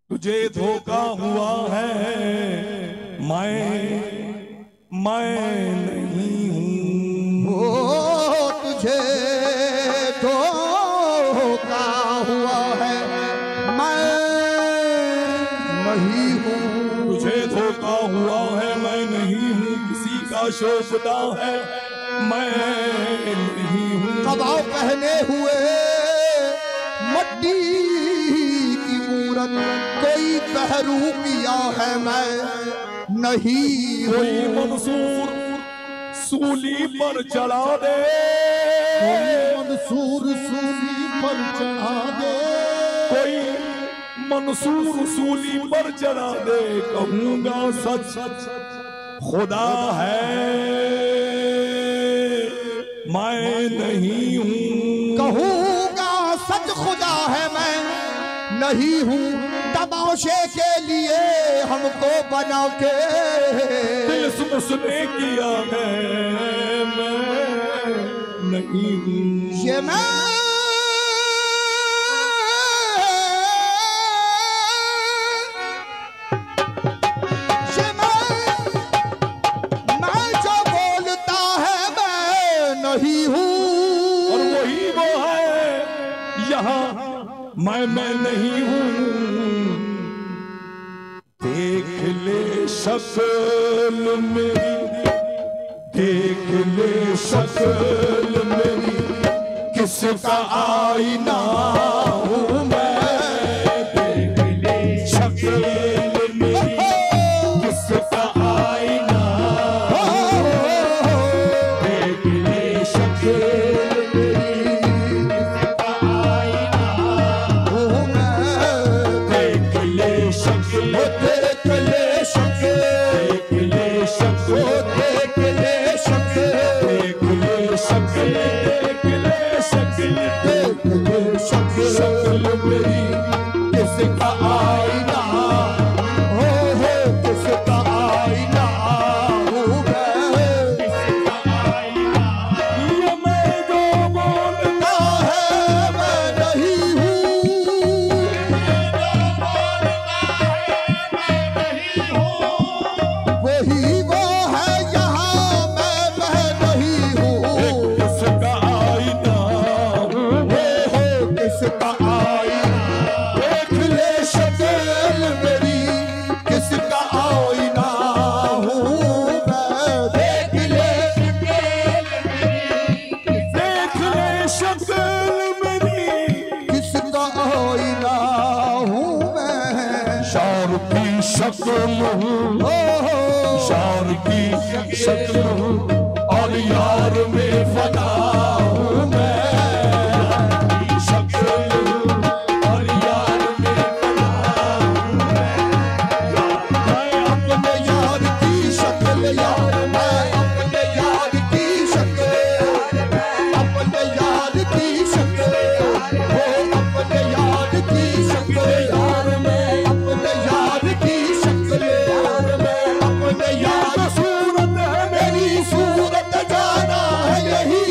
तुझे धोखा हुआ है, मैं नहीं हूँ। ओ तुझे धोखा हुआ है, मैं नहीं हूँ। तुझे धोखा हुआ है, मैं नहीं हूँ। किसी का शोभता है, मैं नहीं हूँ। कबाव पहने हुए मट्टी की मूरत कोई पहरू किया है, मैं नहीं हूँ। कोई मंसूर सूली पर चढ़ा दे, कोई मंसूर सूली पर चढ़ा दे, कोई मंसूर सूली पर चढ़ा दे। कहूँगा सच सच खुदा है, मैं नहीं हूँ। कहूँगा सच खुदा है, मैं नहीं हूँ। तमाशे के लिए हमको बना के दिल उसने किया है, मैं नहीं हूँ। ये मैं जो बोलता है मैं नहीं हूँ। और वही वो है यहाँ मैं नहीं हूँ। देख ले शक्ल मेरी, देख ले शक्ल मेरी, किसका आईना हूँ मैं। देख ले शक्ल मेरी, किसका आईना। देख ले शक्ल मेरी, किसका आईना हूँ मैं। देख ले शक्ल, देख ले शक्ल, देख ले शक्ल, देख ले शक्ल, देख ले शक्ल, देख ले शक्ल, देख ले शक्ल, शक्ल मेरी किसका आईना हो, किसका आईना हूँ मैं। किसका आईना, ये मैं जो बोलता है मैं नहीं हूँ। वही वो है यहाँ मैं नहीं हूँ। किसका आईना हूँ, किसका आईना, देख ले शक्ल मेरी, किसका आईना हूँ मैं। देख ले देख ले शक्ल मेरी, किसका आईना हूँ मैं। शार की शक्ल हूँ, शार की शक्ल हूँ, और यार में फना हूँ मैं। शक्ल हूँ और यार में फना हूँ मैं अपने यार की शक्ल यार, मैं अपने यार की शक्ल, अपने यार की शक्ल, वो अपने यार की शक्ल यार, मैं अपने यार की शक्ल यार, मैं अपने यार। सूरत है मेरी सूरत, जाना है यही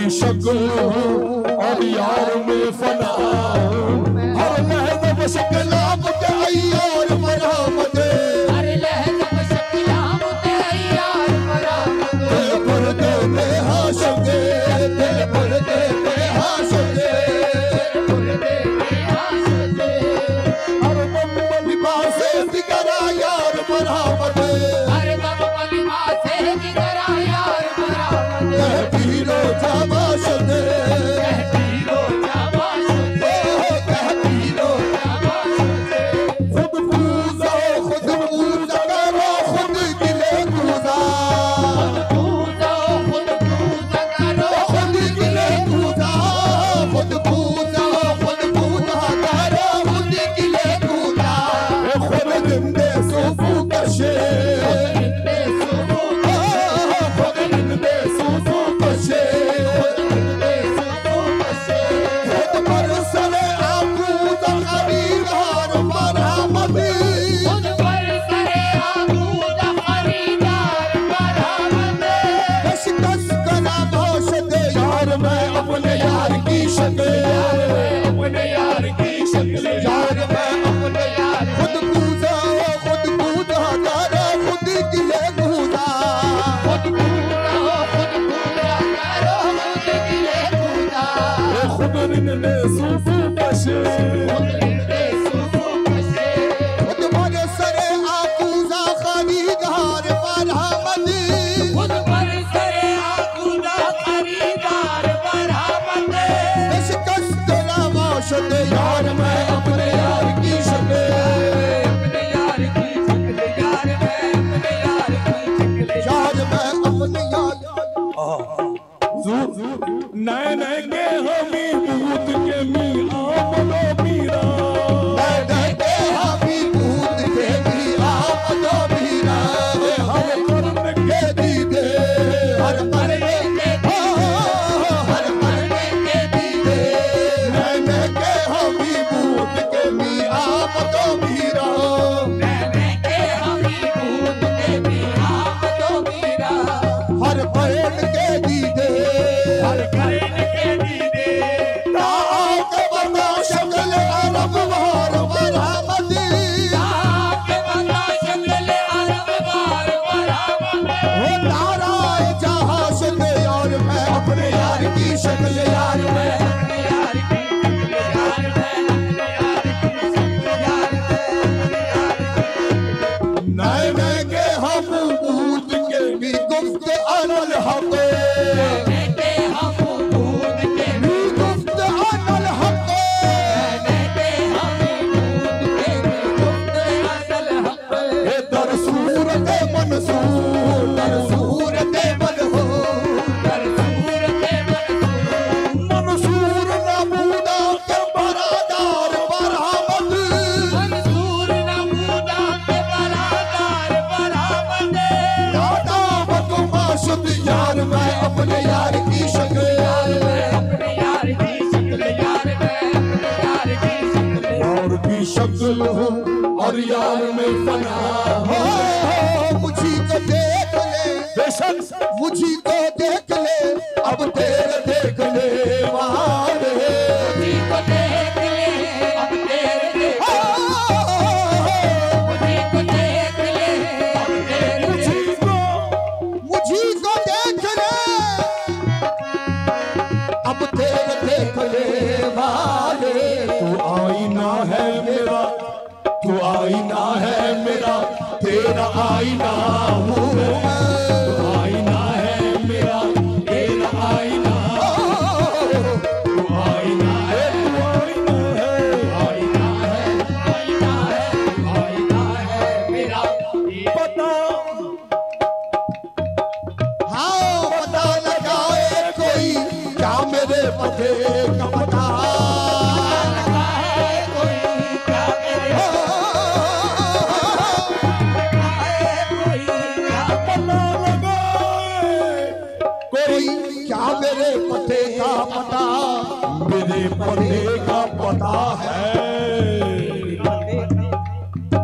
की शक्ल हूँ और यार में फना हूँ। हर लहज़ा शक्ल मुझे यार मरहमत, हर लहज़ा शक्ल मुझे यार मरहमत। दिल भर दे बेहाशक, दिल भर दे बेहाशक, दिल भर दे बेहाशक। हर दम लिबास जिगरा यार मरहमत, हर दम लिबास जिगरा यार मरहमत। पीरो जाबाशद, पीरो जाबाशद, पीरो जाबाशद। खुद पूजा खुद पूजा करो खुद गिले पूजा, पूजा खुद पूजा करो खुद गिले पूजा, खुद पूजा खुद पूजा करो खुद गिले पूजा। खुद जिंदे सूफू कशे, खुद जिंदे सूफू कशे, खुद पर सरे आबूदा खरीदार मरहमती, खुद पर सरे आबूदा खरीदार मरहमत। कश करा बाशद यार मैं अपने यार की शक्ल, अपने यार की शक्ल यार मैं अपने यार। खुद पूजा करो खुद गिले पूजा, खुद पूजा करो खुद गिले पूजा। खुद रिंदे सूफू कशे, खुद सूफू कशे, खुद पर सरे आबूदा खरीदार मरहमती, खुद पर सरे आबूदा खरीदार मरहमत। कश करा बाशद यार मैं अपने यार की शक्ल, अपने यार की शक्ल यार मैं अपने यार की शक्ल। यार मैं अपने यार। नए नए के हमी भूत के मी आमलो मीरा, नए नए के हमी भूत के मी आमलो मीरा। हर करने के दीदे, हर करने के हर करने के दीदे। नए नए के हमी भूत के मी आमलो मीरा, मैंने के हमी भूत के भी आप तो मेरा। हर पैर के दीदे, हर करेन के दीदे, ताओ के बता शक्ल अरब वार मरहमती। आपके बंदा शक्ल अरब बार मरहमत। हो ताराए जहां से यार मैं अपने यार की शक्ल यार मैं, अपने यार की शक्ल यार मैं अपने यार की शक्ल यार मैं अपने यार की। नए नए के हम भूत के भी गुफ्त अनल हक, मैंने के हम भूत के भी गुफ्त अनल हक। मैंने के हम भूत के भी गुप्त असल हक। ये दर सूरत मंसूर, दर सूरत मनहूर, दर सूरत मंसूर, मंसूर नबूदा के बरादार मरहमत। मंसूर नबूदा के बरादार मरहमत। दावत माशुद यार मैं अपने यार की शक्ल, यार मैं अपने यार की शक्ल यार मैं अपने यार की शक्ल। यार की शक्ल हूँ और यार में फना हूँ। मुझी को देख ले, बेशक मुझी को देख ले, अब तेरे देख ले वाले, मुझी को देख ले, अब तेरे देख मुझी को देख ले, अब तेरे देख मुझी को देख ले, अब तेरे देख ले वाले। तू आईना है मेरा, तू आईना है मेरा, तेरा आईना हूँ मैं। तू आईना है मेरा, तेरा आईना, तू आईना है, तू आईना है, आईना है, आईना है मेरा। पता हाँ पता लगाए कोई क्या मेरे पते का पता, है कोई क्या मेरे कोई क्या पता लगाए कोई क्या मेरे पते का पता, मेरे पते का पता है,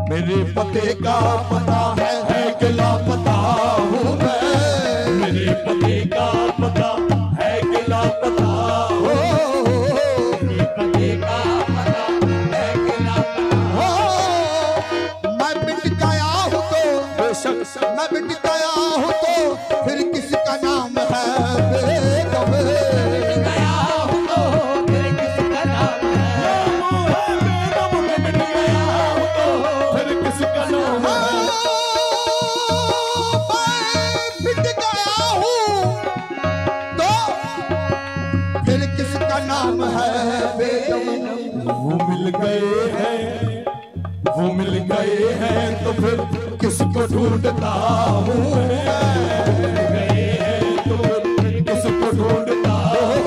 मेरे पते का पता है कि लापता हूँ मैं, मेरे पते का पता है कि लापता गए हैं, वो मिल गए हैं, तो फिर किसको ढूंढता हूँ मैं? मिल गए हैं तो फिर किसको ढूंढता हूँ?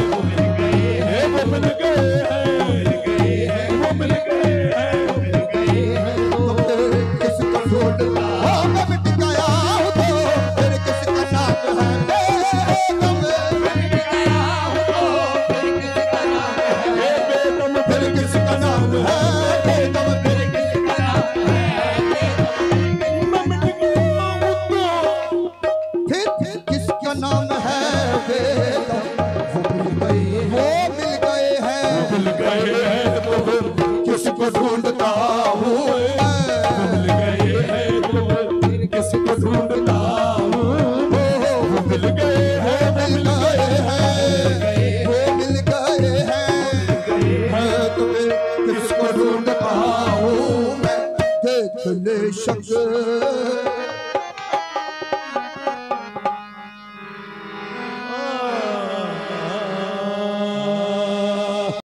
वो मिल गए हैं, वो मिल गए हैं, वो मिल गए हैं, वो मिल गए हैं, तो फिर किसको ढूंढता हूँ? मैं मिट गया हूँ तो फिर किसका नाम है बेगम? मिट गया हूँ तो फिर किसका नाम है बेगम? फिर किसका नाम है बेगम? फिर किसका नाम है बेगम? मैं मिट गया हूँ तो फिर किसका नाम है बेगम? वो मिल गए हैं, मिल गए हैं, तो फिर किसको ढूंढता हूँ? वो मिल गए हैं, तो फिर किसको ढूंढता हूँ? वो मिल गए हैं, वो मिल गए हैं, वो मिल गए हैं, तो फिर किसको ढूंढता हूँ मैं? देख ले शक